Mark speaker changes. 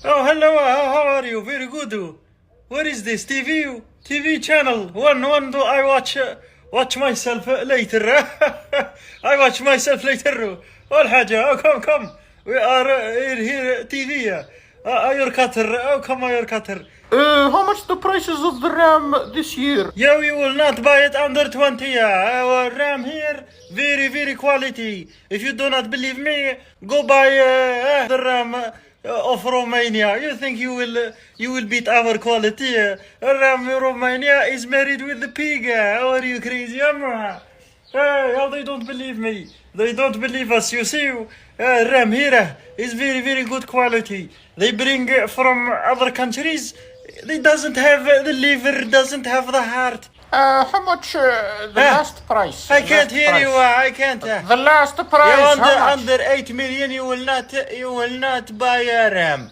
Speaker 1: Oh, hello. How are you? Very good. What is this? TV channel. One. Do I watch myself later? I watch myself later. All حاجة. Oh, come. We are here. TV. Your cutter. Oh, come your cutter.
Speaker 2: How much the prices of the RAM this year?
Speaker 1: Yeah, we will not buy it under 20. Our RAM here, very quality. If you do not believe me, go buy the RAM of Romania. You think you will beat our quality? RAM Romania is married with the pig. How are you crazy? Hey, how they don't believe me? They don't believe us. You see, RAM here is very good quality. They bring from other countries. It doesn't have the liver, doesn't have the heart.
Speaker 2: How much the last price?
Speaker 1: I can't hear you. I can't.
Speaker 2: The last price.
Speaker 1: You
Speaker 2: How much?
Speaker 1: under 8 million. You will not buy a RAM.